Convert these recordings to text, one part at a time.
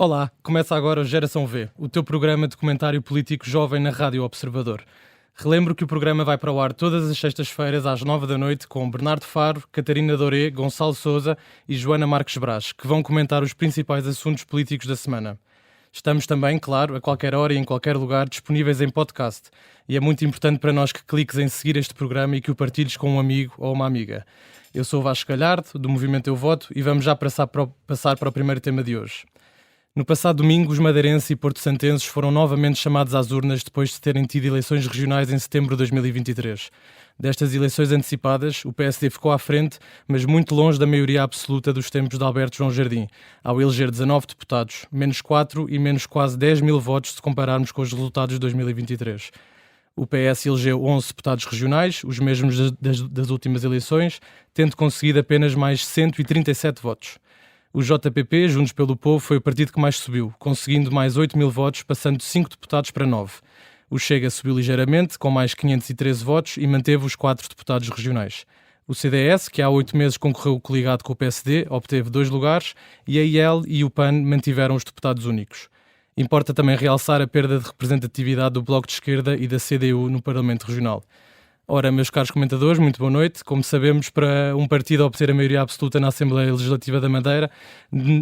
Olá, começa agora o Geração V, o teu programa de comentário político jovem na Rádio Observador. Relembro que o programa vai para o ar todas as sextas-feiras às 9 da noite com Bernardo Faro, Catarina Doré, Gonçalo Sousa e Joana Marques Brás, que vão comentar os principais assuntos políticos da semana. Estamos também, claro, a qualquer hora e em qualquer lugar disponíveis em podcast. E é muito importante para nós que cliques em seguir este programa e que o partilhes com um amigo ou uma amiga. Eu sou o Vasco Galhardo, do Movimento Eu Voto, e vamos já passar para o primeiro tema de hoje. No passado domingo, os madeirenses e porto-santenses foram novamente chamados às urnas depois de terem tido eleições regionais em setembro de 2023. Destas eleições antecipadas, o PSD ficou à frente, mas muito longe da maioria absoluta dos tempos de Alberto João Jardim, ao eleger 19 deputados, menos 4 e menos quase 10 mil votos se compararmos com os resultados de 2023. O PS elegeu 11 deputados regionais, os mesmos das últimas eleições, tendo conseguido apenas mais 137 votos. O JPP, Juntos pelo Povo, foi o partido que mais subiu, conseguindo mais 8 mil votos, passando de 5 deputados para 9. O Chega subiu ligeiramente, com mais 513 votos, e manteve os 4 deputados regionais. O CDS, que há 8 meses concorreu coligado com o PSD, obteve 2 lugares, e a IEL e o PAN mantiveram os deputados únicos. Importa também realçar a perda de representatividade do Bloco de Esquerda e da CDU no Parlamento Regional. Ora, meus caros comentadores, muito boa noite. Como sabemos, para um partido obter a maioria absoluta na Assembleia Legislativa da Madeira,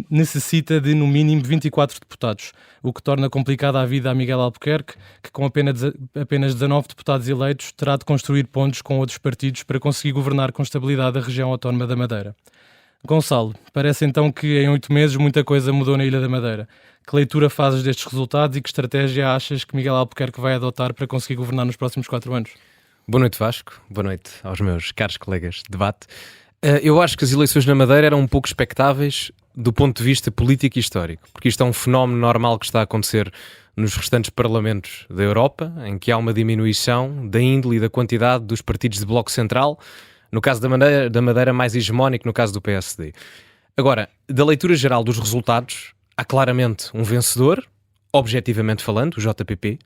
necessita de, no mínimo, 24 deputados, o que torna complicada a vida a Miguel Albuquerque, que com apenas 19 deputados eleitos terá de construir pontos com outros partidos para conseguir governar com estabilidade a região autónoma da Madeira. Gonçalo, parece então que em 8 meses muita coisa mudou na Ilha da Madeira. Que leitura fazes destes resultados e que estratégia achas que Miguel Albuquerque vai adotar para conseguir governar nos próximos 4 anos? Boa noite, Vasco. Boa noite aos meus caros colegas de debate. Eu acho que as eleições na Madeira eram um pouco expectáveis do ponto de vista político e histórico, porque isto é um fenómeno normal que está a acontecer nos restantes parlamentos da Europa, em que há uma diminuição da índole e da quantidade dos partidos de bloco central, no caso da Madeira mais hegemónico, no caso do PSD. Agora, da leitura geral dos resultados, há claramente um vencedor, objetivamente falando, o JPP,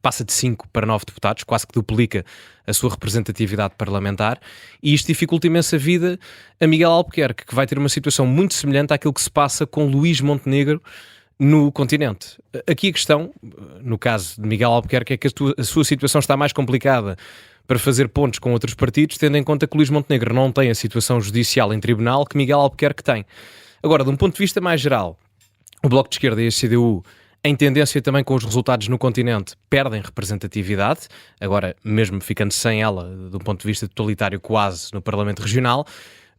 passa de 5 para 9 deputados, quase que duplica a sua representatividade parlamentar, e isto dificulta imenso a vida a Miguel Albuquerque, que vai ter uma situação muito semelhante àquilo que se passa com Luís Montenegro no continente. Aqui a questão, no caso de Miguel Albuquerque, é que a sua situação está mais complicada para fazer pontos com outros partidos, tendo em conta que Luís Montenegro não tem a situação judicial em tribunal que Miguel Albuquerque tem. Agora, de um ponto de vista mais geral, o Bloco de Esquerda e a CDU, em tendência também com os resultados no continente, perdem representatividade, agora mesmo ficando sem ela, do ponto de vista totalitário quase, no Parlamento Regional,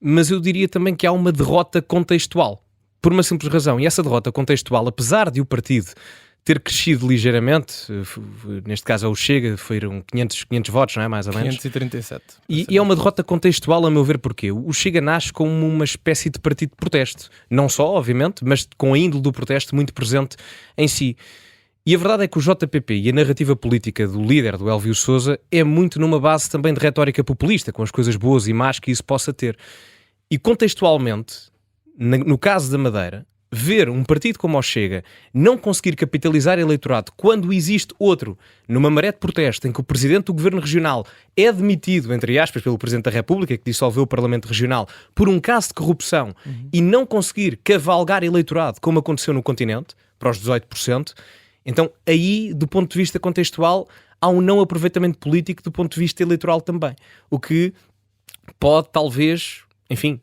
mas eu diria também que há uma derrota contextual, por uma simples razão, e essa derrota contextual, apesar de o partido ter crescido ligeiramente, neste caso é o Chega, foram 500 votos, não é? Mais ou menos. 537. E é uma derrota contextual, a meu ver, porquê? O Chega nasce como uma espécie de partido de protesto. Não só, obviamente, mas com a índole do protesto muito presente em si. E a verdade é que o JPP e a narrativa política do líder, do Elvio Sousa, é muito numa base também de retórica populista, com as coisas boas e más que isso possa ter. E contextualmente, no caso da Madeira, ver um partido como o Chega não conseguir capitalizar eleitorado quando existe outro, numa maré de protesto em que o presidente do governo regional é demitido, entre aspas, pelo presidente da República, que dissolveu o Parlamento Regional, por um caso de corrupção, e não conseguir cavalgar eleitorado, como aconteceu no continente, para os 18%, então aí, do ponto de vista contextual, há um não aproveitamento político do ponto de vista eleitoral também. O que pode, talvez, enfim,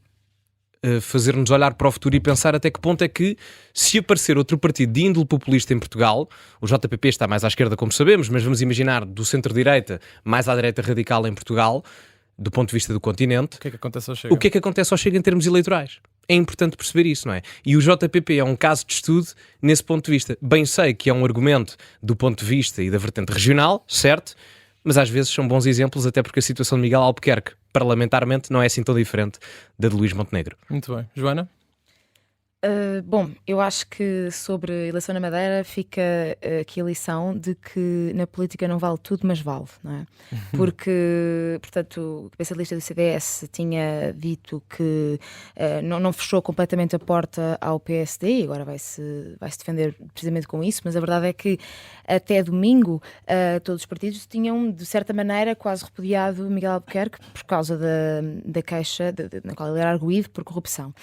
fazer-nos olhar para o futuro e pensar até que ponto é que, se aparecer outro partido de índole populista em Portugal, o JPP está mais à esquerda, como sabemos, mas vamos imaginar do centro-direita mais à direita radical em Portugal, do ponto de vista do continente, O que é que acontece ao Chega? O que é que acontece ao Chega em termos eleitorais? É importante perceber isso, não é? E o JPP é um caso de estudo nesse ponto de vista. Bem sei que é um argumento do ponto de vista e da vertente regional, certo? Mas às vezes são bons exemplos, até porque a situação de Miguel Albuquerque, parlamentarmente, não é assim tão diferente da de Luís Montenegro. Muito bem. Joana? Bom, eu acho que sobre a eleição na Madeira fica aqui a lição de que na política não vale tudo, mas vale, não é? Porque, portanto, o cabeça de lista do CDS tinha dito que não fechou completamente a porta ao PSD e agora vai-se defender precisamente com isso, mas a verdade é que até domingo todos os partidos tinham, de certa maneira, quase repudiado Miguel Albuquerque por causa da queixa na qual ele era arguído por corrupção.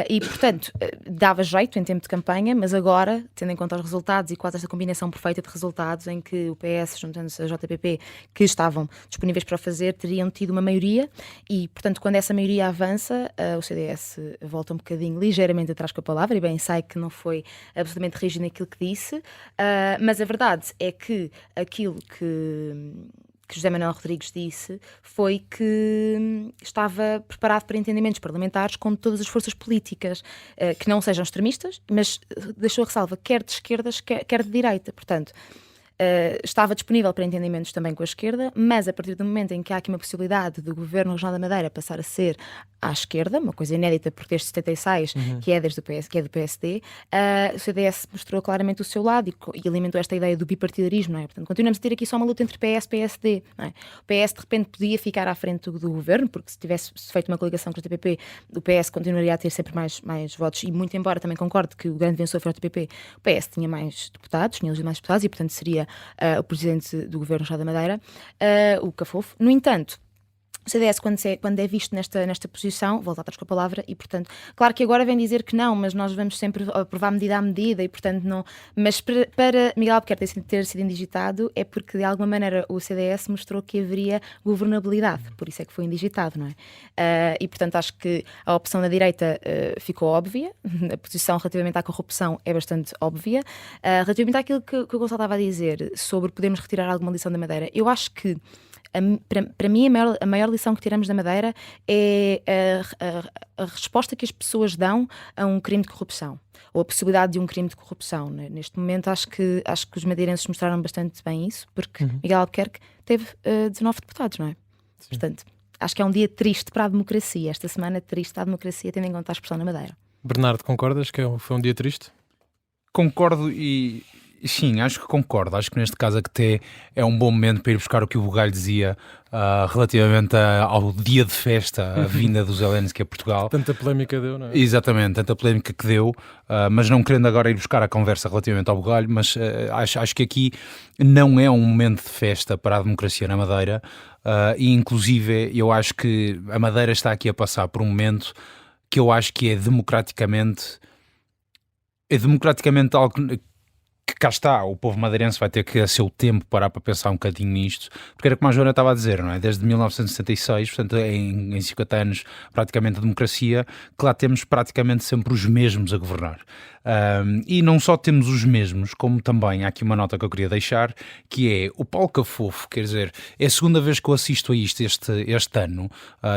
E, portanto, dava jeito em tempo de campanha, mas agora, tendo em conta os resultados e quase esta combinação perfeita de resultados em que o PS, juntando-se a JPP, que estavam disponíveis para o fazer, teriam tido uma maioria e, portanto, quando essa maioria avança, o CDS volta um bocadinho ligeiramente atrás com a palavra e bem sei que não foi absolutamente rígido naquilo que disse, mas a verdade é que aquilo que José Manuel Rodrigues disse foi que estava preparado para entendimentos parlamentares com todas as forças políticas, que não sejam extremistas, mas deixou a ressalva quer de esquerdas, quer de direita. Portanto, estava disponível para entendimentos também com a esquerda, mas a partir do momento em que há aqui uma possibilidade do Governo Regional da Madeira passar a ser à esquerda, uma coisa inédita porque desde 76, que é desde o PS, que é do PSD, o CDS mostrou claramente o seu lado e alimentou esta ideia do bipartidarismo, não é? Portanto, continuamos a ter aqui só uma luta entre PS e PSD, não é? O PS de repente podia ficar à frente do Governo, porque se tivesse feito uma coligação com o JPP, o PS continuaria a ter sempre mais votos, e muito embora também concorde que o grande vencedor foi o JPP, o PS tinha mais deputados, tinha mais deputados e portanto seria o presidente do Governo Regional da Madeira, o Cafofo. No entanto, o CDS, quando é visto nesta posição, volta atrás com a palavra, e portanto, claro que agora vem dizer que não, mas nós vamos sempre aprovar medida a medida, e portanto não. Mas para Miguel Albuquerque ter sido indigitado é porque de alguma maneira o CDS mostrou que haveria governabilidade, por isso é que foi indigitado, não é? E portanto acho que a opção da direita ficou óbvia, a posição relativamente à corrupção é bastante óbvia. Relativamente àquilo que o Gonçalo estava a dizer sobre podermos retirar alguma lição da Madeira, eu acho que para mim a maior lição que tiramos da Madeira é a resposta que as pessoas dão a um crime de corrupção, ou a possibilidade de um crime de corrupção. Neste momento acho que os madeirenses mostraram bastante bem isso, porque Miguel Albuquerque teve 19 deputados, não é? Sim. Portanto, acho que é um dia triste para a democracia, esta semana triste para a democracia, tendo em conta a expressão na Madeira. Bernardo, concordas que foi um dia triste? Concordo e sim, acho que concordo. Acho que neste caso até é um bom momento para ir buscar o que o Bugalho dizia relativamente ao dia de festa, a vinda do Zelensky a Portugal. Tanta polémica deu, não é? Exatamente, tanta polémica que deu, mas não querendo agora ir buscar a conversa relativamente ao Bugalho, mas acho que aqui não é um momento de festa para a democracia na Madeira, e inclusive eu acho que a Madeira está aqui a passar por um momento que eu acho que é democraticamente algo que cá está, o povo madeirense vai ter que a seu tempo parar para pensar um bocadinho nisto, porque era como a Joana estava a dizer, não é? Desde 1966, portanto em 50 anos praticamente de democracia, que lá temos praticamente sempre os mesmos a governar. E não só temos os mesmos, como também há aqui uma nota que eu queria deixar, que é o Paulo Cafofo, quer dizer, é a segunda vez que eu assisto a isto este ano,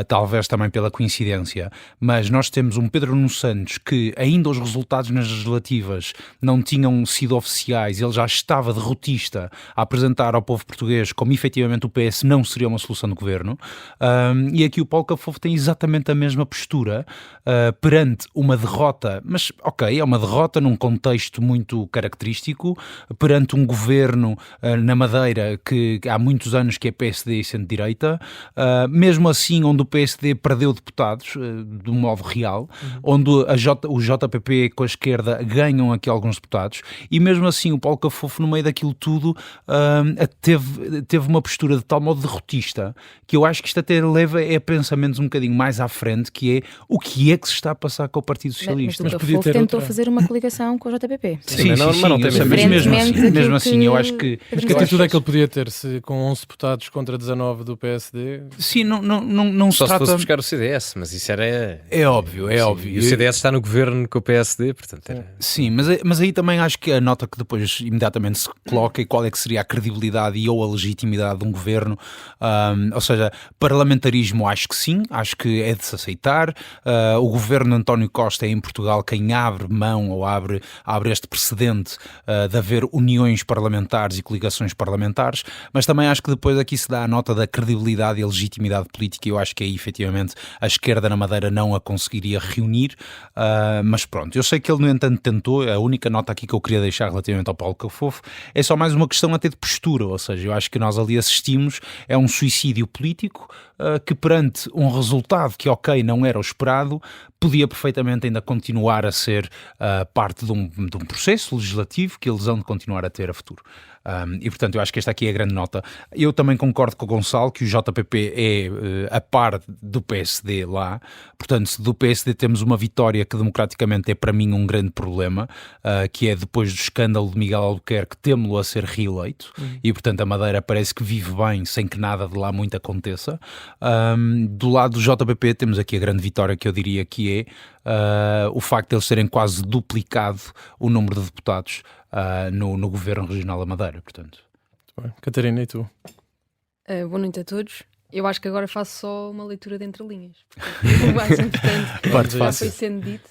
talvez também pela coincidência, mas nós temos um Pedro Nuno Santos que ainda os resultados nas legislativas não tinham sido oficiais, ele já estava derrotista a apresentar ao povo português como efetivamente o PS não seria uma solução de governo, e aqui o Paulo Cafofo tem exatamente a mesma postura perante uma derrota, mas ok, é uma derrota num contexto muito característico, perante um governo na Madeira que há muitos anos que é PSD e centro-direita, mesmo assim onde o PSD perdeu deputados de um modo real, onde o JPP com a esquerda ganham aqui alguns deputados, e mesmo assim o Paulo Cafofo no meio daquilo tudo teve uma postura de tal modo derrotista que eu acho que isto até leva a pensamentos um bocadinho mais à frente, que é o que é que se está a passar com o Partido Socialista. Mas o Cafofo tentou fazer uma coligação com o JPP. Sim, mas não tem mesmo assim, eu acho que... Mas que atitude é que ele podia ter se com 11 deputados contra 19 do PSD? Sim, não se Só trata... se fosse buscar o CDS, mas isso era... É óbvio. E o CDS está no governo com o PSD, portanto era... Sim, mas aí também acho que a nota que depois imediatamente se coloca é qual é que seria a credibilidade e ou a legitimidade de um governo, ou seja, parlamentarismo acho que sim, acho que é de se aceitar. O governo de António Costa é em Portugal quem abre mão ou abre este precedente de haver uniões parlamentares e coligações parlamentares, mas também acho que depois aqui se dá a nota da credibilidade e a legitimidade política, e eu acho que aí efetivamente a esquerda na Madeira não a conseguiria reunir, mas pronto, eu sei que ele no entanto tentou. A única nota aqui que eu queria deixar relativamente ao Paulo Cafofo é só mais uma questão até de postura, ou seja, eu acho que nós ali assistimos a um suicídio político que perante um resultado que ok, não era o esperado, podia perfeitamente ainda continuar a ser parte de um processo legislativo que eles vão de continuar a ter a futuro. E portanto eu acho que esta aqui é a grande nota. Eu também concordo com o Gonçalo que o JPP é a par do PSD lá, portanto se do PSD temos uma vitória que democraticamente é para mim um grande problema, que é depois do escândalo de Miguel Albuquerque temo-lo a ser reeleito, e portanto a Madeira parece que vive bem sem que nada de lá muito aconteça. Do lado do JPP temos aqui a grande vitória que eu diria que é o facto de eles terem quase duplicado o número de deputados no Governo Regional da Madeira, portanto. Muito bem. Catarina, e tu? Boa noite a todos. Eu acho que agora faço só uma leitura de entre linhas, porque o mais importante Parte já fácil. foi sendo dito.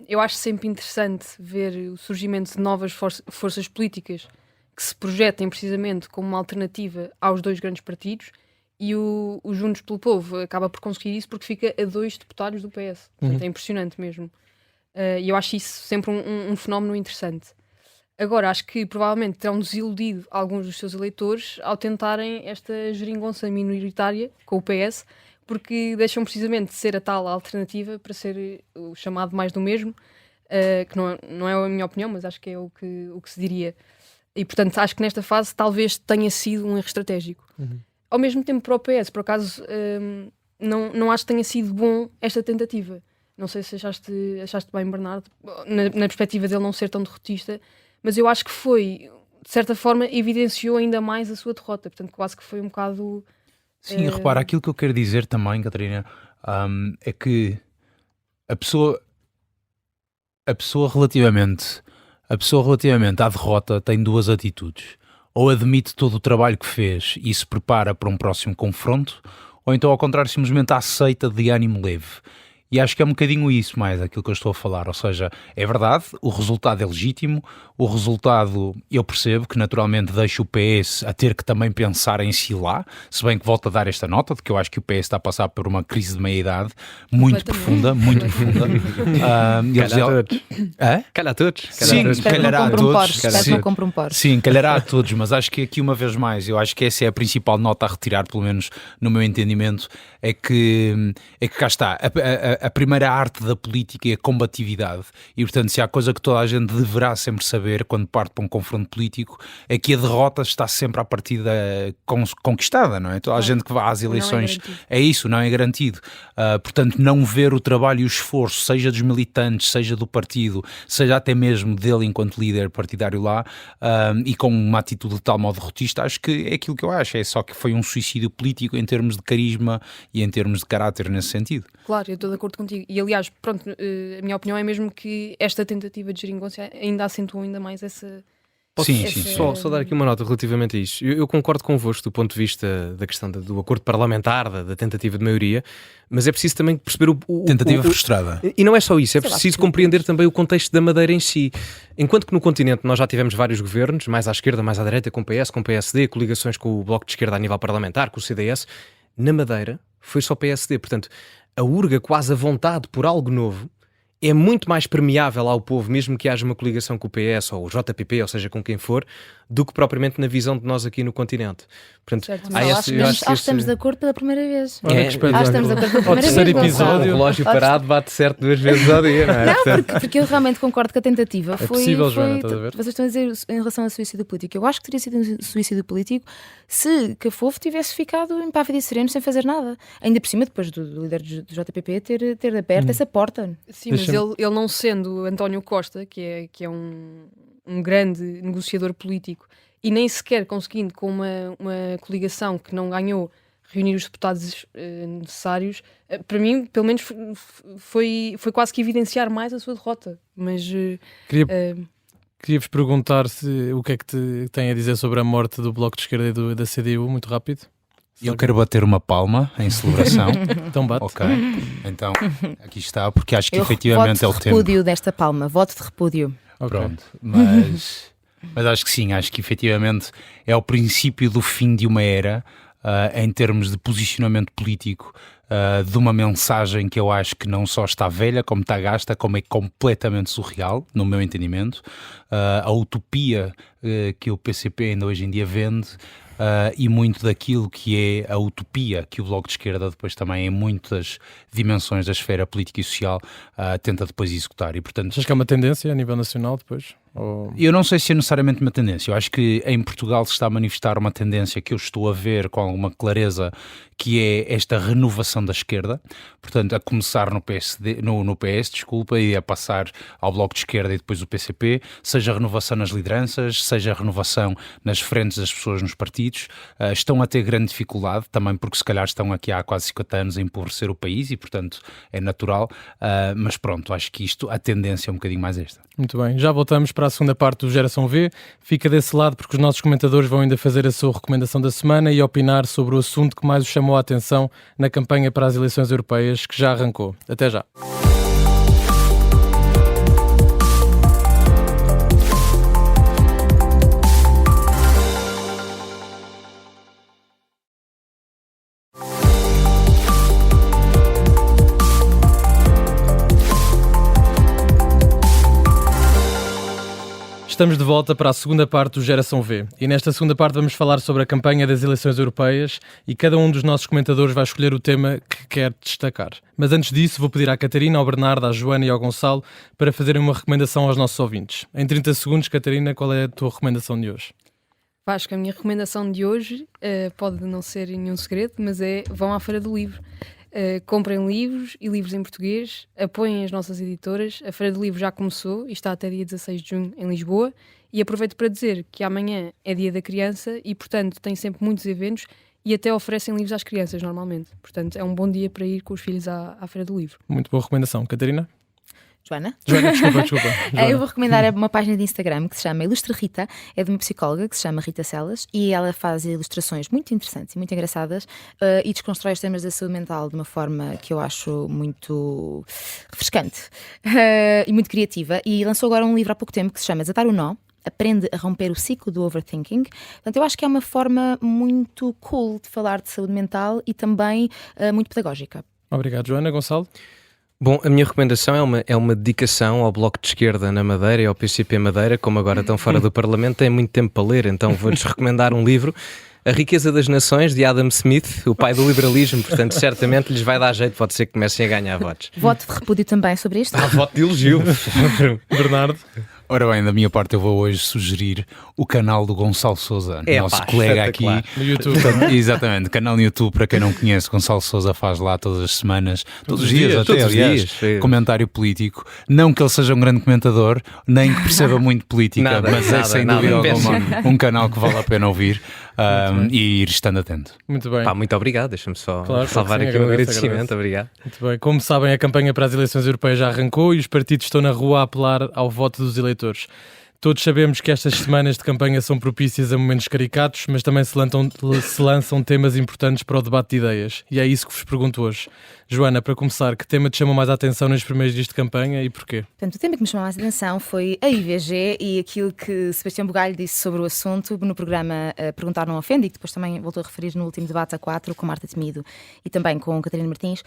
Eu acho sempre interessante ver o surgimento de novas forças políticas que se projetem precisamente como uma alternativa aos dois grandes partidos, e o Juntos pelo Povo acaba por conseguir isso porque fica a 2 deputados do PS. Portanto, é impressionante mesmo. E eu acho isso sempre um fenómeno interessante. Agora, acho que provavelmente terão desiludido alguns dos seus eleitores ao tentarem esta geringonça minoritária com o PS, porque deixam precisamente de ser a tal alternativa para ser o chamado mais do mesmo, que não é a minha opinião, mas acho que é o que se diria. E, portanto, acho que nesta fase talvez tenha sido um erro estratégico. Ao mesmo tempo, para o PS, por acaso, não acho que tenha sido bom esta tentativa. Não sei se achaste bem, Bernardo, na perspectiva dele não ser tão derrotista, mas eu acho que foi, de certa forma, evidenciou ainda mais a sua derrota. Portanto, quase que foi um bocado... Sim, repara, aquilo que eu quero dizer também, Catarina, é que a pessoa relativamente à derrota tem 2 atitudes. Ou admite todo o trabalho que fez e se prepara para um próximo confronto, ou então ao contrário simplesmente a aceita de ânimo leve. E acho que é um bocadinho isso mais aquilo que eu estou a falar, ou seja, é verdade, o resultado é legítimo, o resultado eu percebo que naturalmente deixa o PS a ter que também pensar em si lá, se bem que volto a dar esta nota, de que eu acho que o PS está a passar por uma crise de meia-idade muito profunda, muito profunda. Calhar a todos. Sim, Espero que não calhará a compre um todos. Porsche, espero que não compre um Porsche. Sim, calhará a todos, mas acho que aqui uma vez mais, eu acho que essa é a principal nota a retirar, pelo menos no meu entendimento, é que cá está, a primeira arte da política é a combatividade, e portanto se há coisa que toda a gente deverá sempre saber quando parte para um confronto político, é que a derrota está sempre à partida conquistada, não é? Toda a gente que vai às eleições é isso, não é garantido. Portanto, não ver o trabalho e o esforço, seja dos militantes, seja do partido, seja até mesmo dele enquanto líder partidário lá, e com uma atitude de tal modo derrotista, acho que é aquilo que eu acho, é só que foi um suicídio político em termos de carisma e em termos de caráter nesse sentido. Claro, eu estou de acordo contigo. E aliás, pronto, a minha opinião é mesmo que esta tentativa de geringonça ainda acentuou ainda mais essa... Sim. Só dar aqui uma nota relativamente a isto. Eu concordo convosco do ponto de vista da questão do acordo parlamentar, da tentativa de maioria, mas é preciso também perceber Tentativa frustrada. E não é só isso, é preciso compreender também o contexto da Madeira em si. Enquanto que no continente nós já tivemos vários governos, mais à esquerda, mais à direita, com PS, com PSD, coligações com o Bloco de Esquerda a nível parlamentar, com o CDS, na Madeira foi só PSD. Portanto, a urga, quase a vontade por algo novo, é muito mais permeável ao povo, mesmo que haja uma coligação com o PS ou o JPP, ou seja, com quem for, do que propriamente na visão de nós aqui no continente. Portanto, Certo. Acho que estamos de acordo pela primeira vez. Olha que espetáculo. Acho que estamos de acordo pela Ao primeira terceiro vez. Gonçalo. o episódio. relógio parado bate certo 2 vezes ao dia, não é? Não, porque eu realmente concordo que a tentativa foi. possível, Joana, estás a ver? Vocês estão a dizer em relação ao suicídio político. Eu acho que teria sido um suicídio político se Cafofo tivesse ficado impávido e sereno sem fazer nada. Ainda por cima, depois do líder do JPP ter aberto essa porta. Sim, mas ele não sendo António Costa, que é um grande negociador político, e nem sequer conseguindo com uma coligação que não ganhou reunir os deputados necessários, para mim, pelo menos, foi quase que evidenciar mais a sua derrota. Mas Queria-vos perguntar o que é que te tem a dizer sobre a morte do Bloco de Esquerda e da CDU, muito rápido. Eu quero bater uma palma em celebração. Então bate. Ok, então aqui está, porque acho que Eu efetivamente é o voto de tempo. repúdio desta palma. Voto de repúdio. Ok. Pronto, mas acho que sim, acho que efetivamente é o princípio do fim de uma era, em termos de posicionamento político, de uma mensagem que eu acho que não só está velha, como está gasta, como é completamente surreal, no meu entendimento. A utopia que o PCP ainda hoje em dia vende, e muito daquilo que é a utopia que o Bloco de Esquerda depois também em muitas dimensões da esfera política e social tenta depois executar, e portanto Achas que é uma tendência a nível nacional depois? Eu não sei se é necessariamente uma tendência. Eu acho que em Portugal se está a manifestar uma tendência que eu estou a ver com alguma clareza, que é esta renovação da esquerda, portanto, a começar no PSD, no PS, desculpa, e a passar ao Bloco de Esquerda e depois o PCP, seja a renovação nas lideranças, seja a renovação nas frentes das pessoas nos partidos. Estão a ter grande dificuldade, também porque se calhar estão aqui há quase 50 anos a empobrecer o país e, portanto, é natural, mas pronto, acho que a tendência é um bocadinho mais esta. Muito bem, já voltamos para a segunda parte do Geração V. Fica desse lado porque os nossos comentadores vão ainda fazer a sua recomendação da semana e opinar sobre o assunto que mais os chamou a atenção na campanha para as eleições europeias que já arrancou. Até já. Estamos de volta para a segunda parte do Geração V e nesta segunda parte vamos falar sobre a campanha das eleições europeias e cada um dos nossos comentadores vai escolher o tema que quer destacar. Mas antes disso vou pedir à Catarina, ao Bernardo, à Joana e ao Gonçalo para fazerem uma recomendação aos nossos ouvintes. Em 30 segundos, Catarina, qual é a tua recomendação de hoje? Acho que a minha recomendação de hoje pode não ser nenhum segredo, mas vão à Feira do Livro. Comprem livros e livros em português, apoiem as nossas editoras. A Feira do Livro já começou e está até dia 16 de junho em Lisboa. E aproveito para dizer que amanhã é dia da criança e, portanto, tem sempre muitos eventos e até oferecem livros às crianças normalmente. Portanto, é um bom dia para ir com os filhos à Feira do Livro. Muito boa recomendação. Catarina? Joana, desculpa. Joana. Eu vou recomendar uma página de Instagram que se chama Ilustra Rita, é de uma psicóloga que se chama Rita Celas e ela faz ilustrações muito interessantes e muito engraçadas e desconstrói os temas da saúde mental de uma forma que eu acho muito refrescante e muito criativa. E lançou agora um livro há pouco tempo que se chama Desatar o Nó. Aprende a romper o ciclo do overthinking. Portanto, eu acho que é uma forma muito cool de falar de saúde mental e também muito pedagógica. Obrigado, Joana. Gonçalo? Bom, a minha recomendação é uma dedicação ao Bloco de Esquerda na Madeira e ao PCP Madeira. Como agora estão fora do Parlamento, têm muito tempo para ler, então vou-lhes recomendar um livro, A Riqueza das Nações, de Adam Smith, o pai do liberalismo. Portanto, certamente lhes vai dar jeito, pode ser que comecem a ganhar votos. Voto de repúdio também sobre isto? Voto de elogio. Bernardo? Ora bem, da minha parte eu vou hoje sugerir o canal do Gonçalo Sousa, nosso colega aqui no YouTube. Exatamente, canal no YouTube, para quem não conhece, Gonçalo Sousa faz lá todas as semanas, todos os dias até, aliás, comentário político. Não que ele seja um grande comentador, nem que perceba muito política, mas é sem dúvida alguma um canal que vale a pena ouvir e ir estando atento. Muito bem. Muito obrigado, deixa-me só sim, salvar aqui um agradecimento. Obrigado. Muito bem. Como sabem, a campanha para as eleições europeias já arrancou e os partidos estão na rua a apelar ao voto dos eleitores. Todos sabemos que estas semanas de campanha são propícias a momentos caricatos, mas também se lançam temas importantes para o debate de ideias. E é isso que vos pergunto hoje. Joana, para começar, que tema te chamou mais a atenção nos primeiros dias de campanha e porquê? Portanto, o tema que me chamou mais a atenção foi a IVG e aquilo que Sebastião Bugalho disse sobre o assunto no programa Perguntar Não Ofende, e que depois também voltou a referir no último debate a 4 com Marta Temido e também com Catarina Martins.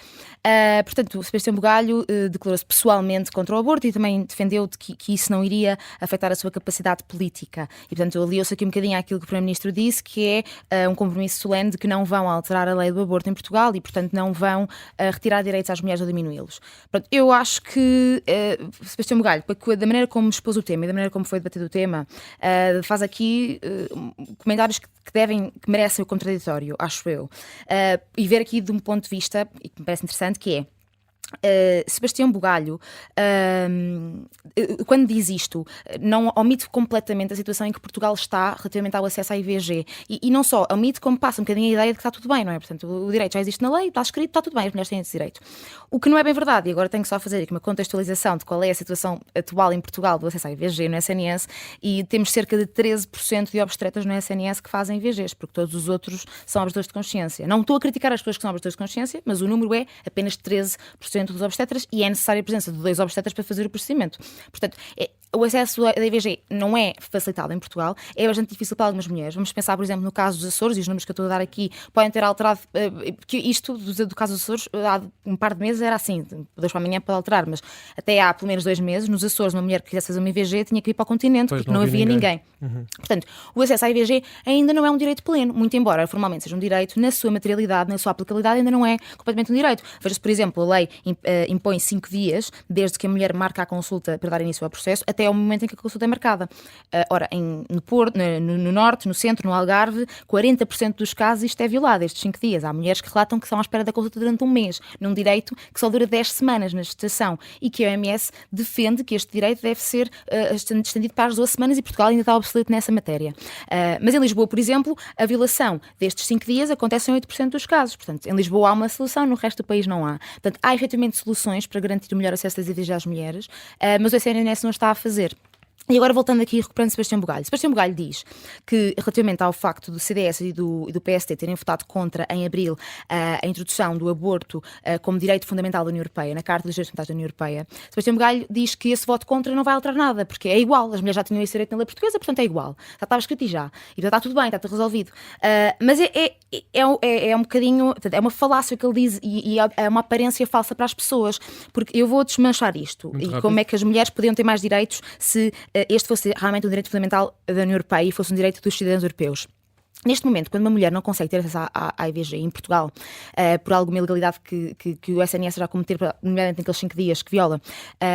Portanto, o Sebastião Bugalho declarou-se pessoalmente contra o aborto e também defendeu que isso não iria afetar a sua capacidade política. E, portanto, aliou-se aqui um bocadinho àquilo que o Primeiro-Ministro disse, que é um compromisso solene de que não vão alterar a lei do aborto em Portugal e, portanto, não vão retirar direitos às mulheres ou diminuí-los. Pronto, eu acho que Sebastião Bugalho, da maneira como expôs o tema e da maneira como foi debatido o tema, faz aqui comentários que merecem o contraditório, acho eu. E ver aqui de um ponto de vista, e que me parece interessante, que é Sebastião Bugalho, quando diz isto, não omite completamente a situação em que Portugal está relativamente ao acesso à IVG e não só omite, como passa um bocadinho a ideia de que está tudo bem, não é? Portanto, o direito já existe na lei, está escrito, está tudo bem, as mulheres têm esse direito. O que não é bem verdade, e agora tenho só a fazer aqui uma contextualização de qual é a situação atual em Portugal do acesso à IVG no SNS, e temos cerca de 13% de obstetras no SNS que fazem IVGs, porque todos os outros são objetores de consciência. Não estou a criticar as pessoas que são objetores de consciência, mas o número é apenas 13% dos obstetras e é necessária a presença de 2 obstetras para fazer o procedimento. Portanto, o acesso à IVG não é facilitado em Portugal, é bastante difícil para algumas mulheres. Vamos pensar, por exemplo, no caso dos Açores, e os números que eu estou a dar aqui podem ter alterado, porque isto do caso dos Açores, há um par de meses era assim, de hoje para amanhã pode alterar, mas até há pelo menos 2 meses, nos Açores, uma mulher que quisesse fazer uma IVG tinha que ir para o continente, porque não havia ninguém. Portanto, o acesso à IVG ainda não é um direito pleno, muito embora formalmente seja um direito, na sua materialidade, na sua aplicabilidade, ainda não é completamente um direito. Veja-se, por exemplo, a lei impõe 5 dias, desde que a mulher marca a consulta para dar início ao processo, até é o momento em que a consulta é marcada. Ora, no Porto, no Norte, no Centro, no Algarve, 40% dos casos isto é violado, estes 5 dias. Há mulheres que relatam que estão à espera da consulta durante um mês, num direito que só dura 10 semanas na gestação, e que a OMS defende que este direito deve ser estendido para as 12 semanas, e Portugal ainda está obsoleto nessa matéria. Mas em Lisboa, por exemplo, a violação destes 5 dias acontece em 8% dos casos. Portanto, em Lisboa há uma solução, no resto do país não há. Portanto, há efetivamente soluções para garantir o melhor acesso das IVGs às mulheres, mas o SNS não está a fazer. E agora voltando aqui, recuperando Sebastião Bugalho. Sebastião Bugalho diz que, relativamente ao facto do CDS e do PSD terem votado contra, em abril, a introdução do aborto como direito fundamental da União Europeia, na Carta dos Direitos Fundamentais da União Europeia, Sebastião Bugalho diz que esse voto contra não vai alterar nada, porque é igual, as mulheres já tinham esse direito na lei portuguesa, portanto é igual. Já estava escrito e já. E já está tudo bem, está tudo resolvido. Mas é um bocadinho, é uma falácia o que ele diz, e é uma aparência falsa para as pessoas, porque eu vou desmanchar isto. Muito e rápido. como é que as mulheres podiam ter mais direitos se este fosse realmente um direito fundamental da União Europeia e fosse um direito dos cidadãos europeus. Neste momento, quando uma mulher não consegue ter acesso à IVG em Portugal, por alguma ilegalidade que o SNS já cometer, nomeadamente naqueles 5 dias que viola,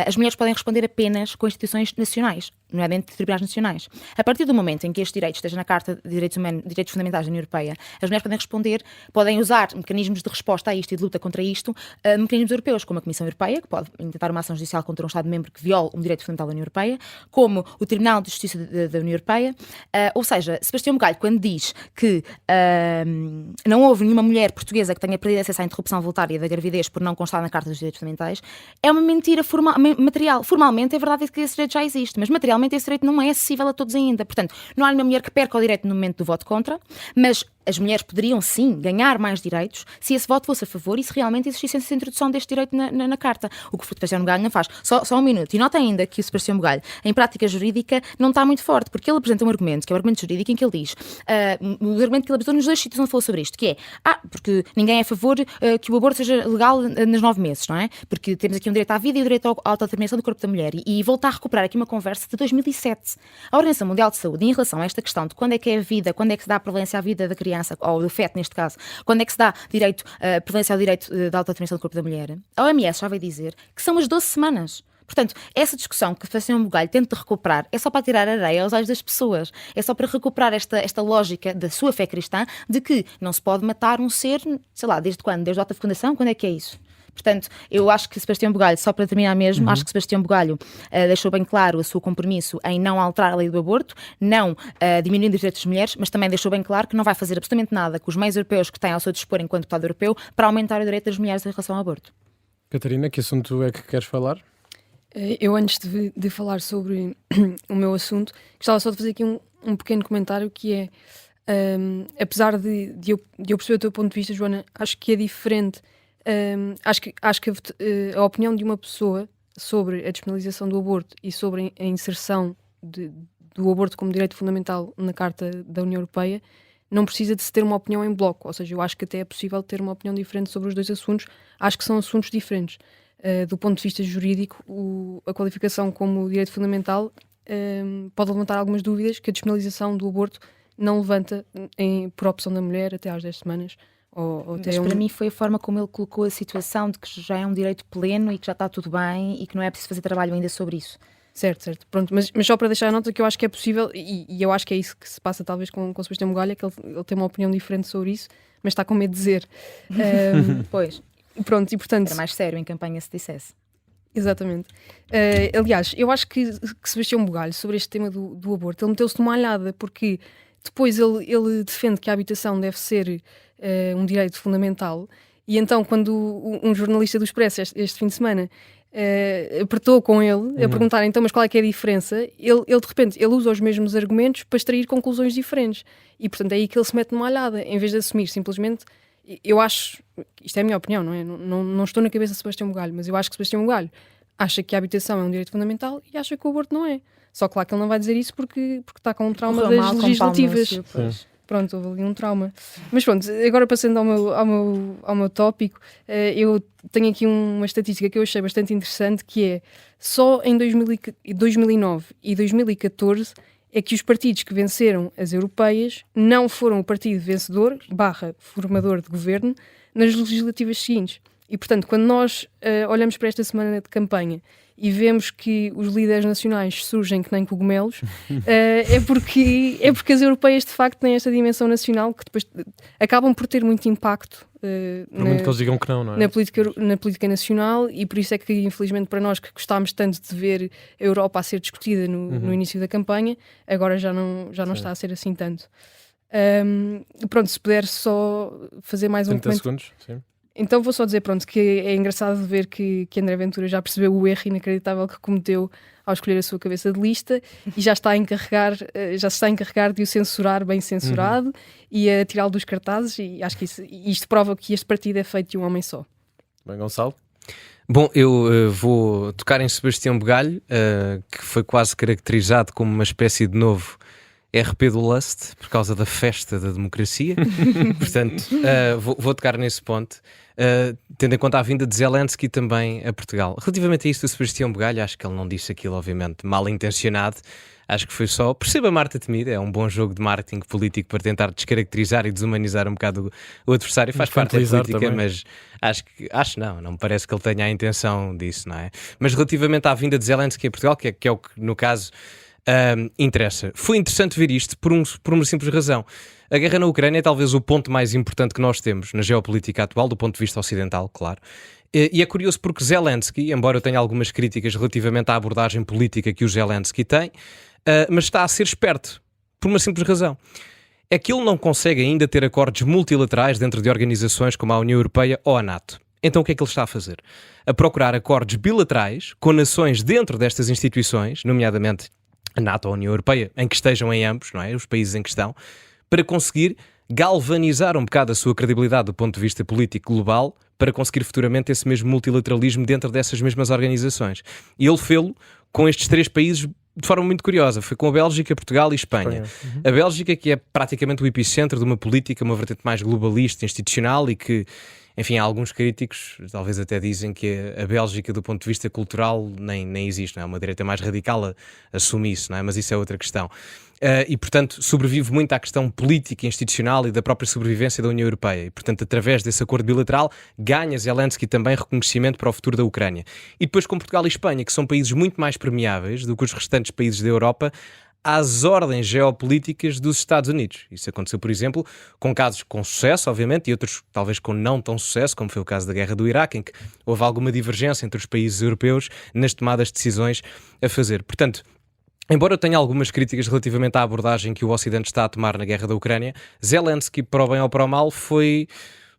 as mulheres podem responder apenas com instituições nacionais, nomeadamente tribunais nacionais. A partir do momento em que este direito esteja na Carta de Direitos Fundamentais da União Europeia, as mulheres podem responder, podem usar mecanismos de resposta a isto e de luta contra isto, mecanismos europeus, como a Comissão Europeia, que pode intentar uma ação judicial contra um Estado-membro que viola um direito fundamental da União Europeia, como o Tribunal de Justiça da União Europeia. Ou seja, Sebastião Bugalho, quando diz que não houve nenhuma mulher portuguesa que tenha perdido acesso à interrupção voluntária da gravidez por não constar na Carta dos Direitos Fundamentais, é uma mentira material. Formalmente é verdade que esse direito já existe, mas materialmente esse direito não é acessível a todos ainda. Portanto, não há nenhuma mulher que perca o direito no momento do voto contra, mas as mulheres poderiam sim ganhar mais direitos se esse voto fosse a favor e se realmente existisse essa introdução deste direito na Carta. O que o Sebastião Bugalho não faz. Só um minuto. E nota ainda que o Sebastião Bugalho, em prática jurídica, não está muito forte, porque ele apresenta um argumento, que é o argumento jurídico, em que ele diz, o argumento que ele apresentou nos 2 sítios onde falou sobre isto, que é, porque ninguém é a favor que o aborto seja legal nos 9 meses, não é? Porque temos aqui um direito à vida e o direito à autodeterminação do corpo da mulher. E voltar a recuperar aqui uma conversa de 2007. A Organização Mundial de Saúde, em relação a esta questão de quando é que é a vida, quando é que se dá a prevalência à vida da criança, ou do feto neste caso, quando é que se dá prevalência ao direito da autodeterminação do corpo da mulher, a OMS já vai dizer que são as 12 semanas. Portanto, essa discussão que o Sebastião Bugalho tenta recuperar é só para tirar areia aos olhos das pessoas. É só para recuperar esta lógica da sua fé cristã de que não se pode matar um ser, sei lá, desde quando? Desde a alta fecundação? Quando é que é isso? Portanto, eu acho que Sebastião Bugalho, só para terminar mesmo, acho que Sebastião Bugalho deixou bem claro o seu compromisso em não alterar a lei do aborto, não diminuindo os direitos das mulheres, mas também deixou bem claro que não vai fazer absolutamente nada com os meios europeus que tem ao seu dispor enquanto deputado europeu para aumentar o direito das mulheres em relação ao aborto. Catarina, que assunto é que queres falar? Eu, antes de falar sobre o meu assunto, gostava só de fazer aqui um pequeno comentário, que é, apesar de eu perceber o teu ponto de vista, Joana, acho que é diferente. Acho que a opinião de uma pessoa sobre a despenalização do aborto e sobre a inserção do aborto como direito fundamental na Carta da União Europeia não precisa de se ter uma opinião em bloco. Ou seja, eu acho que até é possível ter uma opinião diferente sobre os 2 assuntos. Acho que são assuntos diferentes. Do ponto de vista jurídico, a qualificação como direito fundamental pode levantar algumas dúvidas que a despenalização do aborto não levanta por opção da mulher até às 10 semanas. Mas para mim foi a forma como ele colocou a situação de que já é um direito pleno e que já está tudo bem e que não é preciso fazer trabalho ainda sobre isso. Certo. Pronto, mas só para deixar a nota que eu acho que é possível, e eu acho que é isso que se passa talvez com o Sebastião Bugalho, que ele tem uma opinião diferente sobre isso, mas está com medo de dizer. Pois. Pronto, e portanto... Era mais sério em campanha se dissesse. Exatamente. Aliás, eu acho que Sebastião Bugalho, sobre este tema do aborto, ele meteu-se numa alhada, porque depois ele defende que a habitação deve ser um direito fundamental, e então quando um jornalista do Expresso este fim de semana apertou com ele a perguntar então, mas qual é que é a diferença, ele de repente ele usa os mesmos argumentos para extrair conclusões diferentes, e portanto é aí que ele se mete numa alhada, em vez de assumir simplesmente. Eu acho, isto é a minha opinião, não é? Não estou na cabeça de Sebastião Bugalho, mas eu acho que Sebastião Bugalho acha que a habitação é um direito fundamental e acha que o aborto não é. Só que lá que ele não vai dizer isso porque está com um trauma das legislativas. Pronto, houve ali um trauma. Mas pronto, agora passando ao meu tópico, eu tenho aqui uma estatística que eu achei bastante interessante, que é só em 2009 e 2014 é que os partidos que venceram as europeias não foram o partido vencedor / formador de governo nas legislativas seguintes. E, portanto, quando nós olhamos para esta semana de campanha e vemos que os líderes nacionais surgem que nem cogumelos, é porque as europeias de facto têm esta dimensão nacional que depois acabam por ter muito impacto Por muito que eles digam que não, não é? na política nacional, e por isso é que, infelizmente, para nós que gostámos tanto de ver a Europa a ser discutida no início da campanha, agora já não está a ser assim tanto. Pronto, se puder só fazer mais um 30 comentário. segundos, sim. Então vou só dizer, pronto, que é engraçado ver que André Ventura já percebeu o erro inacreditável que cometeu ao escolher a sua cabeça de lista e já se está a encarregar de o censurar bem censurado e a tirá-lo dos cartazes, e acho que isto prova que este partido é feito de um homem só. Bem, Gonçalo? Bom, eu vou tocar em Sebastião Bugalho, que foi quase caracterizado como uma espécie de novo RP do Lust, por causa da festa da democracia. Portanto, vou tocar nesse ponto, tendo em conta a vinda de Zelensky também a Portugal. Relativamente a isso do Sebastião Bugalho, acho que ele não disse aquilo, obviamente, mal intencionado. Acho que foi só, perceba Marta Temida, é um bom jogo de marketing político para tentar descaracterizar e desumanizar um bocado o adversário, faz parte da política, também. mas não me parece que ele tenha a intenção disso, não é? Mas relativamente à vinda de Zelensky a Portugal, que é o que no caso interessa. Foi interessante ver isto por uma simples razão. A guerra na Ucrânia é talvez o ponto mais importante que nós temos na geopolítica atual, do ponto de vista ocidental, claro. E é curioso porque Zelensky, embora eu tenha algumas críticas relativamente à abordagem política que o Zelensky tem, mas está a ser esperto, por uma simples razão. É que ele não consegue ainda ter acordos multilaterais dentro de organizações como a União Europeia ou a NATO. Então o que é que ele está a fazer? A procurar acordos bilaterais com nações dentro destas instituições, nomeadamente a NATO ou a União Europeia, em que estejam em ambos, não é? Os países em questão, para conseguir galvanizar um bocado a sua credibilidade do ponto de vista político global, para conseguir futuramente esse mesmo multilateralismo dentro dessas mesmas organizações. E ele fê-lo com estes 3 países de forma muito curiosa. Foi com a Bélgica, Portugal e Espanha. A Bélgica, que é praticamente o epicentro de uma política, uma vertente mais globalista, institucional, e que, enfim, há alguns críticos talvez até dizem que a Bélgica, do ponto de vista cultural, nem existe, não é? Uma direita mais radical assume isso, não é? Mas isso é outra questão. E, portanto, sobrevive muito à questão política, institucional e da própria sobrevivência da União Europeia. E, portanto, através desse acordo bilateral, ganha Zelensky também reconhecimento para o futuro da Ucrânia. E depois com Portugal e Espanha, que são países muito mais permeáveis do que os restantes países da Europa às ordens geopolíticas dos Estados Unidos. Isso aconteceu, por exemplo, com casos com sucesso, obviamente, e outros talvez com não tão sucesso, como foi o caso da guerra do Iraque, em que houve alguma divergência entre os países europeus nas tomadas de decisões a fazer. Portanto, embora eu tenha algumas críticas relativamente à abordagem que o Ocidente está a tomar na guerra da Ucrânia, Zelensky, para o bem ou para o mal, foi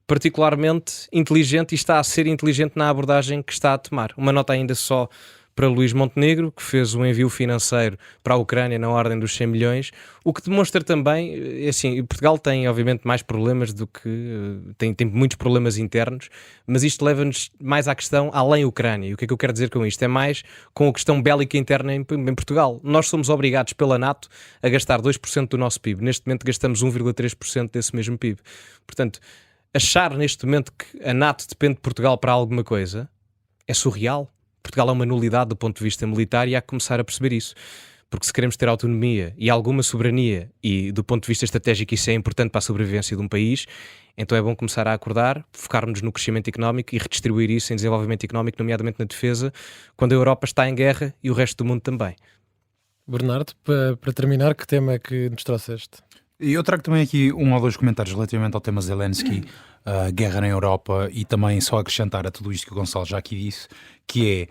particularmente inteligente e está a ser inteligente na abordagem que está a tomar. Uma nota ainda só para Luís Montenegro, que fez um envio financeiro para a Ucrânia na ordem dos 100 milhões, o que demonstra também, assim, Portugal tem obviamente mais problemas do que, tem muitos problemas internos, mas isto leva-nos mais à questão além Ucrânia. E o que é que eu quero dizer com isto? É mais com a questão bélica interna em Portugal. Nós somos obrigados pela NATO a gastar 2% do nosso PIB. Neste momento gastamos 1,3% desse mesmo PIB. Portanto, achar neste momento que a NATO depende de Portugal para alguma coisa é surreal. Portugal é uma nulidade do ponto de vista militar e há que começar a perceber isso. Porque se queremos ter autonomia e alguma soberania, e do ponto de vista estratégico isso é importante para a sobrevivência de um país, então é bom começar a acordar, focarmos no crescimento económico e redistribuir isso em desenvolvimento económico, nomeadamente na defesa, quando a Europa está em guerra e o resto do mundo também. Bernardo, para terminar, que tema é que nos trouxeste? E eu trago também aqui 1 ou 2 comentários relativamente ao tema Zelensky, guerra na Europa, e também só acrescentar a tudo isto que o Gonçalo já aqui disse, que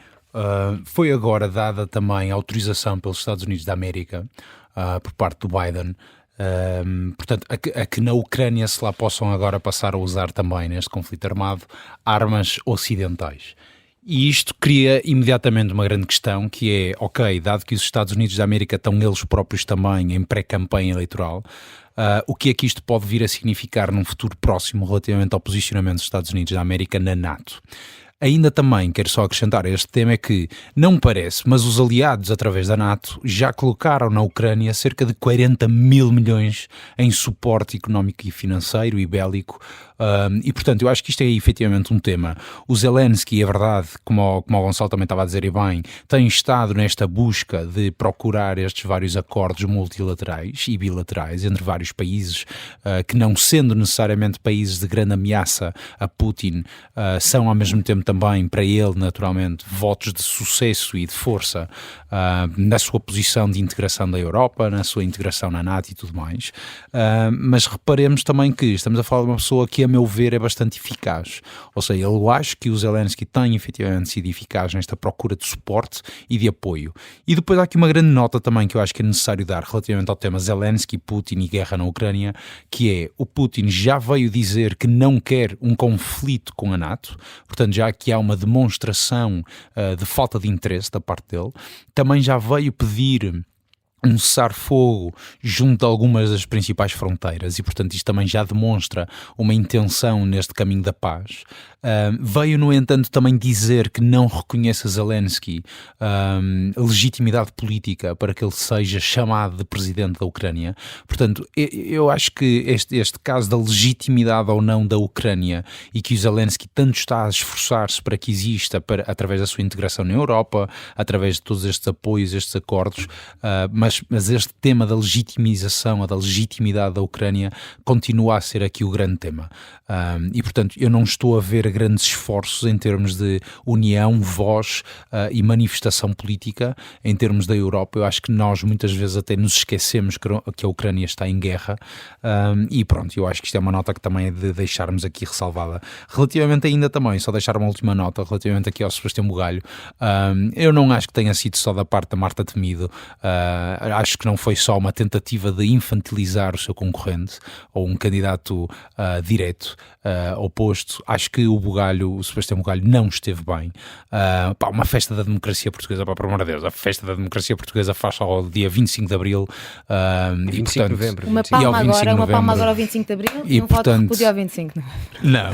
foi agora dada também autorização pelos Estados Unidos da América, por parte do Biden, portanto, a que na Ucrânia se lá possam agora passar a usar também, neste conflito armado, armas ocidentais. E isto cria imediatamente uma grande questão, que é, ok, dado que os Estados Unidos da América estão eles próprios também em pré-campanha eleitoral, o que é que isto pode vir a significar num futuro próximo relativamente ao posicionamento dos Estados Unidos da América na NATO? Ainda também quero só acrescentar a este tema é que, não parece, mas os aliados através da NATO já colocaram na Ucrânia cerca de 40 mil milhões em suporte económico e financeiro e bélico, e portanto eu acho que isto é efetivamente um tema. O Zelensky, é verdade, como o Gonçalo também estava a dizer e bem, tem estado nesta busca de procurar estes vários acordos multilaterais e bilaterais entre vários países, que não sendo necessariamente países de grande ameaça a Putin, são ao mesmo tempo também para ele, naturalmente, votos de sucesso e de força na sua posição de integração da Europa, na sua integração na NATO e tudo mais. Mas reparemos também que estamos a falar de uma pessoa que, a meu ver, é bastante eficaz. Ou seja, eu acho que o Zelensky tem efetivamente sido eficaz nesta procura de suporte e de apoio. E depois há aqui uma grande nota também que eu acho que é necessário dar relativamente ao tema Zelensky, Putin e guerra na Ucrânia, que é: o Putin já veio dizer que não quer um conflito com a NATO, portanto já aqui há uma demonstração de falta de interesse da parte dele. Também já veio pedir um cessar-fogo junto a algumas das principais fronteiras e, portanto, isto também já demonstra uma intenção neste caminho da paz. Veio, no entanto, também dizer que não reconhece a Zelensky legitimidade política para que ele seja chamado de presidente da Ucrânia. Portanto, eu acho que este caso da legitimidade ou não da Ucrânia, e que o Zelensky tanto está a esforçar-se para que exista através da sua integração na Europa, através de todos estes apoios, estes acordos, mas este tema da legitimização, da legitimidade da Ucrânia, continua a ser aqui o grande tema. E, portanto, eu não estou a ver grandes esforços em termos de união, voz e manifestação política em termos da Europa. Eu acho que nós muitas vezes até nos esquecemos que a Ucrânia está em guerra, e pronto, eu acho que isto é uma nota que também é de deixarmos aqui ressalvada. Relativamente ainda também, só deixar uma última nota relativamente aqui ao Sebastião Bugalho, eu não acho que tenha sido só da parte da Marta Temido, acho que não foi só uma tentativa de infantilizar o seu concorrente ou um candidato direto oposto. Acho que o Sebastião Bugalho não esteve bem. Uma festa da democracia portuguesa, por amor de Deus, a festa da democracia portuguesa faz só ao dia 25 de Abril, 25 e, portanto, de novembro. Uma palma agora ao 25 de Abril e um voto de repúdio ao 25. Não.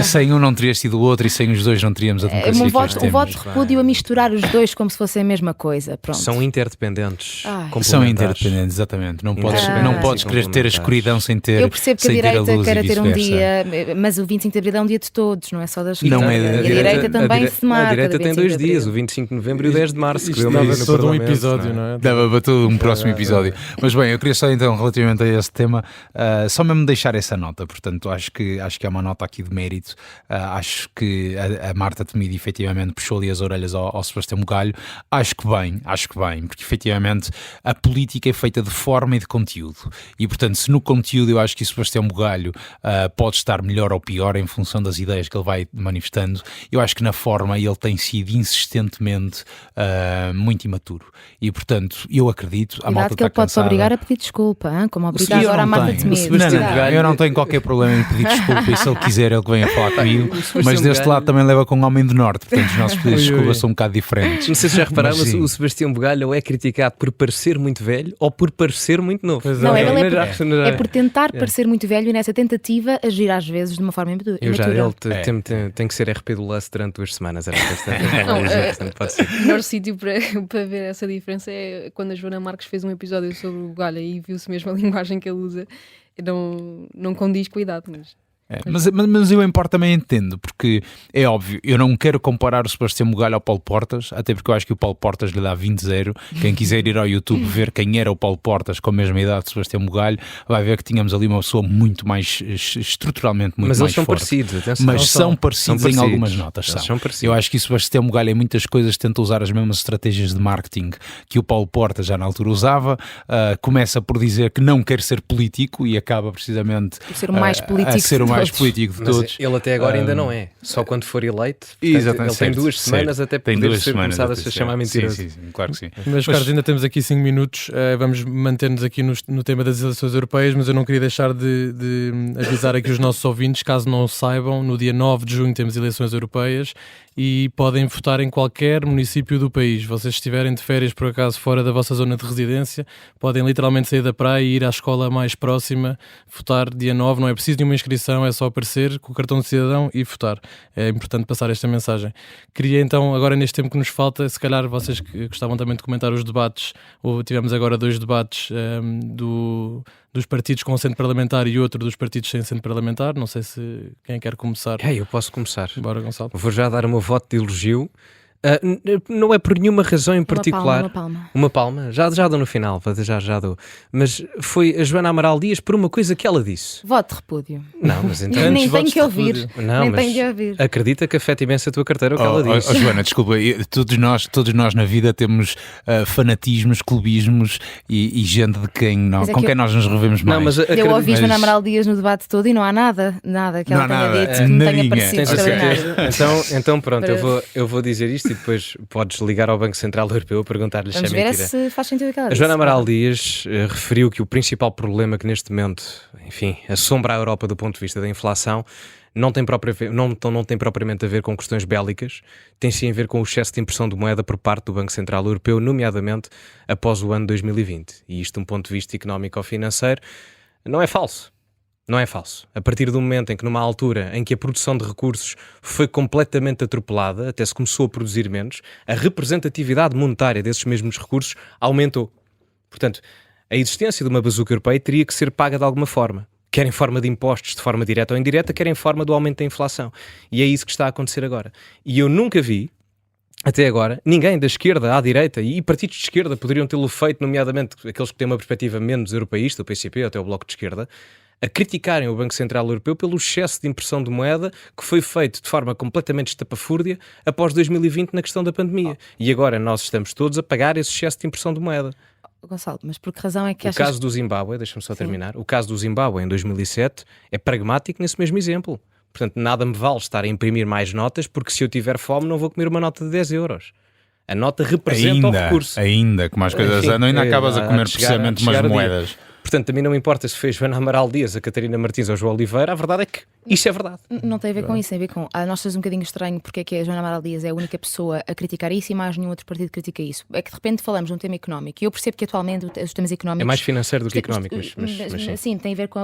Sem um não teria sido o outro, e sem os dois não teríamos a democracia que hoje Um temos. voto de repúdio a misturar os dois como se fossem a mesma coisa. Pronto. São interdependentes. São interdependentes, exatamente. Não podes querer ter a escuridão sem ter. Eu percebo que a sem ter direita luz, queira e ter um vice-versa. dia, mas o 25 de Abril é um dia de todos, não é só da esquerda. Não é, E a direita também se marca. A direita do tem 25 dois de dias, Abril. o 25 de novembro e o 10 de março. Isto dava todo um episódio, não é? Dava para todo um próximo episódio. Mas bem, eu queria só então, relativamente a este tema, só mesmo deixar essa nota. Portanto, acho que é uma nota aqui de mérito. Acho que a Marta Temido efetivamente puxou ali as orelhas ao Sebastião Bugalho. Acho que bem, porque efetivamente a política é feita de forma e de conteúdo. E, portanto, se no conteúdo eu acho que o Sebastião Bugalho pode estar melhor ou pior em função das ideias que ele vai manifestando, eu acho que na forma ele tem sido insistentemente muito imaturo. E, portanto, eu acredito, a malta que ele está pode-se cansada. obrigar a pedir desculpa, como obriga Eu agora a não Marta tenho. Temido. Não, eu não tenho qualquer problema em pedir desculpa, e se ele quiser ele que venha falar comigo, mas deste lado também leva com um homem do Norte, portanto os nossos pedidos de desculpa são um bocado diferentes. Não sei se já repararam, Mas mas sim. o Sebastião Bugalho é criticado por parecer muito velho ou por parecer muito novo. Pois Não, é. ele é por tentar parecer muito velho e nessa tentativa agir às vezes de uma forma imatura. Ele tem que ser RP do Lance durante 2 semanas. Era bastante pode ser. O melhor sítio para ver essa diferença é quando a Joana Marques fez um episódio sobre o Bugalho e viu-se mesmo a linguagem que ele usa. Não condiz com a idade, mas... Mas eu em parte também entendo, porque é óbvio, eu não quero comparar o Sebastião Bugalho ao Paulo Portas, até porque eu acho que o Paulo Portas lhe dá 20-0. Quem quiser ir ao YouTube ver quem era o Paulo Portas com a mesma idade de Sebastião Bugalho, vai ver que tínhamos ali uma pessoa muito mais, estruturalmente muito mas mais eles são forte. parecidos, atenção. Mas são parecidos em algumas notas. São parecidos. Eu acho que o Sebastião Bugalho em muitas coisas tenta usar as mesmas estratégias de marketing que o Paulo Portas já na altura usava. Começa por dizer que não quer ser político e acaba precisamente Por ser o mais político a ser o de mais todos. político de Mas todos. ele até agora ainda não é. Só quando for eleito. Portanto, Exatamente, ele tem certo, 2 semanas certo. até Tem poder 2 ser semanas começado a até se ser. chamar mentiroso. Sim, claro que sim. Meus caros, ainda temos aqui 5 minutos, vamos manter-nos aqui no tema das eleições europeias, mas eu não queria deixar de avisar aqui os nossos ouvintes, caso não o saibam, no dia 9 de junho temos eleições europeias e podem votar em qualquer município do país. Vocês estiverem de férias, por acaso, fora da vossa zona de residência, podem literalmente sair da praia e ir à escola mais próxima, votar dia 9, não é preciso nenhuma inscrição, é só aparecer com o cartão de cidadão e votar. É importante passar esta mensagem. Queria então, agora neste tempo que nos falta, se calhar vocês que gostavam também de comentar os debates, tivemos agora 2 debates dos partidos com assento parlamentar e outro dos partidos sem assento parlamentar. Não sei se quem quer começar. Eu posso começar. Bora, Gonçalo. Vou já dar o meu voto de elogio Não é por nenhuma razão em particular. Uma palma. Uma palma? Já dou no final, já dou. Mas foi a Joana Amaral Dias por uma coisa que ela disse. Voto de repúdio. Não, mas então... Nem tenho votos que de ouvir. repúdio. Não, Nem mas tenho de ouvir. acredita que afeta imenso a tua carteira o que ela diz. Joana, desculpa, todos nós na vida temos fanatismos, clubismos e gente de quem Mas é que quem nós nos revemos mais. Não, mas Eu ouvi mas- Joana Amaral Dias no debate todo e não há nada que ela Não há tenha nada, dito que me tenha nadinha. parecido Tens a extraordinário. certeza? Então pronto, Para- eu vou dizer isto e depois podes ligar ao Banco Central Europeu a perguntar-lhe se é Vamos ver mentira. se faz sentido o que ela A disse. Joana Amaral Dias referiu que o principal problema que neste momento, enfim, assombra a Europa do ponto de vista da inflação não tem propriamente a ver com questões bélicas, tem sim a ver com o excesso de impressão de moeda por parte do Banco Central Europeu, nomeadamente após o ano 2020. E isto, de um ponto de vista económico ou financeiro, não é falso. Não é falso. A partir do momento em que, numa altura em que a produção de recursos foi completamente atropelada, até se começou a produzir menos, a representatividade monetária desses mesmos recursos aumentou. Portanto, a existência de uma bazuca europeia teria que ser paga de alguma forma. Quer em forma de impostos, de forma direta ou indireta, quer em forma do aumento da inflação. E é isso que está a acontecer agora. E eu nunca vi, até agora, ninguém da esquerda à direita, e partidos de esquerda poderiam tê-lo feito, nomeadamente aqueles que têm uma perspectiva menos europeísta, o PCP ou até o Bloco de Esquerda, a criticarem o Banco Central Europeu pelo excesso de impressão de moeda que foi feito de forma completamente estapafúrdia após 2020 na questão da pandemia. E agora nós estamos todos a pagar esse excesso de impressão de moeda. Gonçalo, mas por que razão é que O achas caso do Zimbábue, deixa-me só Sim. terminar, o caso do Zimbábue em 2007 é pragmático nesse mesmo exemplo. Portanto, nada me vale estar a imprimir mais notas porque se eu tiver fome não vou comer uma nota de 10 euros. A nota representa o recurso. Ainda, como as coisas Enfim, andam, ainda acabas a há comer de chegar- precisamente há de chegar umas a dia. moedas. Portanto, a mim não me importa se fez Joana Amaral Dias, a Catarina Martins ou o João Oliveira, a verdade é que isso é verdade. Não tem a ver com isso, tem a ver com. Nós estamos um bocadinho estranho porque é que a Joana Amaral Dias é a única pessoa a criticar isso e mais nenhum outro partido critica isso. É que de repente falamos de um tema económico e eu percebo que atualmente os temas económicos. É mais financeiro do que económico, mas sim. Sim, tem a ver com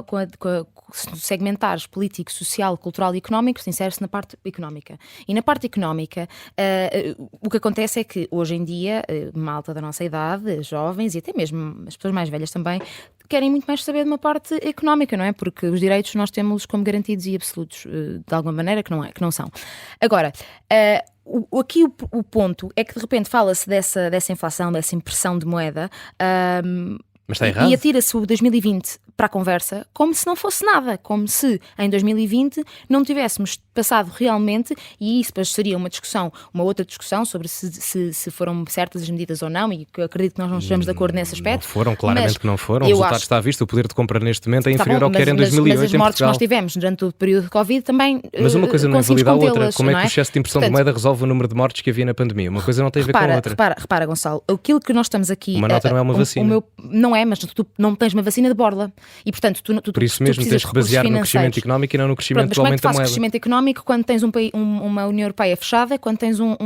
segmentares político, social, cultural e económico, insere-se na parte económica. E na parte económica, o que acontece é que hoje em dia, malta da nossa idade, jovens e até mesmo as pessoas mais velhas também, querem muito mais saber de uma parte económica, não é? Porque os direitos nós temos como garantidos e absolutos, de alguma maneira, que não são. Agora, aqui o ponto é que de repente fala-se dessa inflação, dessa impressão de moeda, Mas está errado. e atira-se o 2020 para a conversa como se não fosse nada, como se em 2020 não tivéssemos passado realmente, e isso depois seria uma outra discussão sobre se foram certas as medidas ou não, e que eu acredito que nós não estejamos de acordo nesse aspecto. Não foram, claramente mas que não foram. O eu resultado acho- está à vista. O poder de compra neste momento é Tá inferior bom, ao que era em mas 2008 as em mortes que Portugal. nós tivemos durante o período de Covid também Mas uma coisa não conseguimos invalida a outra. contê-las, Como é não que o excesso de impressão de Portanto, moeda resolve o número de mortes que havia na pandemia? Uma coisa não tem a ver com a outra. Repara, Gonçalo, aquilo que nós estamos aqui. Uma nota não é uma vacina. Não é, mas tu não tens uma vacina de borla. E portanto, Por isso mesmo tens que basear no crescimento económico e não no crescimento Mas do como é que aumento tu da fazes moeda. crescimento económico quando tens uma União Europeia fechada, quando tens um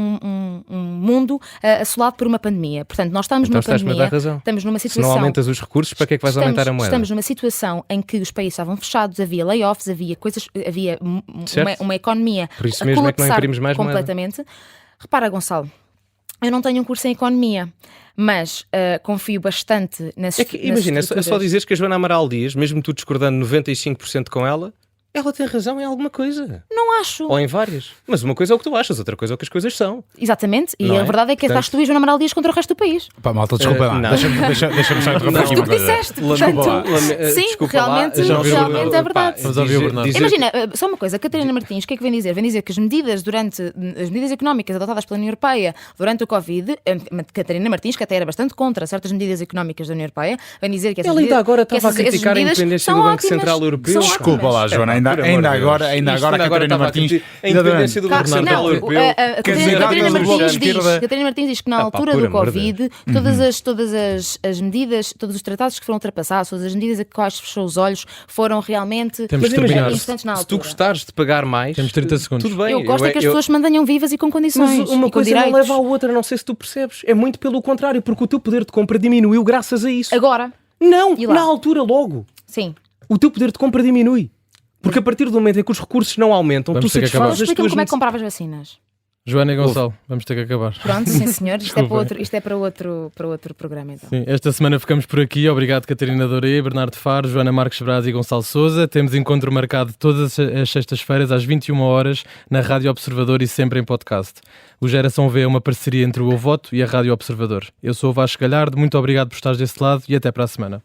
mundo assolado por uma pandemia? Portanto, nós estamos Então numa estás-me a pandemia, dar razão. estamos numa Se situação. não aumentas os recursos, para que é que vais aumentar a moeda? Estamos numa situação em que os países estavam fechados, havia layoffs, havia Certo. uma economia Por isso a mesmo é que não colapsar imprimes mais moeda. completamente. Repara, Gonçalo, eu não tenho um curso em economia, mas confio bastante nas É que, imagina, é só estruturas. dizeres que a Joana Amaral Dias, mesmo tu discordando 95% com ela tem razão em alguma coisa. Não acho. Ou em várias. Mas uma coisa é o que tu achas, outra coisa é o que as coisas são. Exatamente, e Não a é? verdade é que Portanto- estás tu e Joana Amaral Dias contra o resto do país. Pá, malta, desculpa lá. não. Deixa-me só interromper Não. aqui Tu uma coisa. disseste, Desculpa lá. portanto, sim, Desculpa lá, realmente, já ouvi o- realmente é verdade. Vamos ouvir o Bernardo. Imagina, só uma coisa, a Catarina Martins, o que é que vem dizer? Vem dizer que as medidas económicas adotadas pela União Europeia durante o Covid, Catarina Martins, que até era bastante contra certas medidas económicas da União Europeia, vem dizer que essas Ela ainda medidas- agora que estava a essas criticar a medidas independência são do Banco ótimas, Central Europeu. são Desculpa ótimas. lá, Joana, Por amor de ainda Deus. agora Isto a Catarina estava a Martins. criticar a independência do Banco Claro, Central não, Europeu. a Quer Catarina, dizer, Catarina dadas do Bloco de Martins diz, Esquerda- Catarina Martins diz que na pá, altura por do amor de Covid, todas as medidas, todos os tratados que foram ultrapassados, todas as medidas a quais se fechou os olhos, foram realmente Temos de Mas imagina, terminar. importantes na se tu altura. gostares de pagar mais, Temos 30 segundos. tudo bem. Eu gosto é que as pessoas se mantenham vivas e com condições. Mas uma e com coisa direitos. não leva à outra, não sei se tu percebes. É muito pelo contrário, porque o teu poder de compra diminuiu graças a isso. Agora, Não, E lá? na altura logo. sim. O teu poder de compra diminui. Porque a partir do momento em que os recursos não aumentam, Vamos tu ter que acabar. satisfazes as Explica-me tuas como é que compravas vacinas. Joana e Gonçalo, vamos ter que acabar. Pronto, sim senhor, Desculpem. isto é para outro programa então. Sim, esta semana ficamos por aqui. Obrigado, Catarina Doré, Bernardo Faro, Joana Marques Braz e Gonçalo Sousa. Temos encontro marcado todas as sextas-feiras às 21 horas na Rádio Observador e sempre em podcast. O Geração V é uma parceria entre o Eu Voto e a Rádio Observador. Eu sou o Vasco Galhardo, muito obrigado por estares desse lado e até para a semana.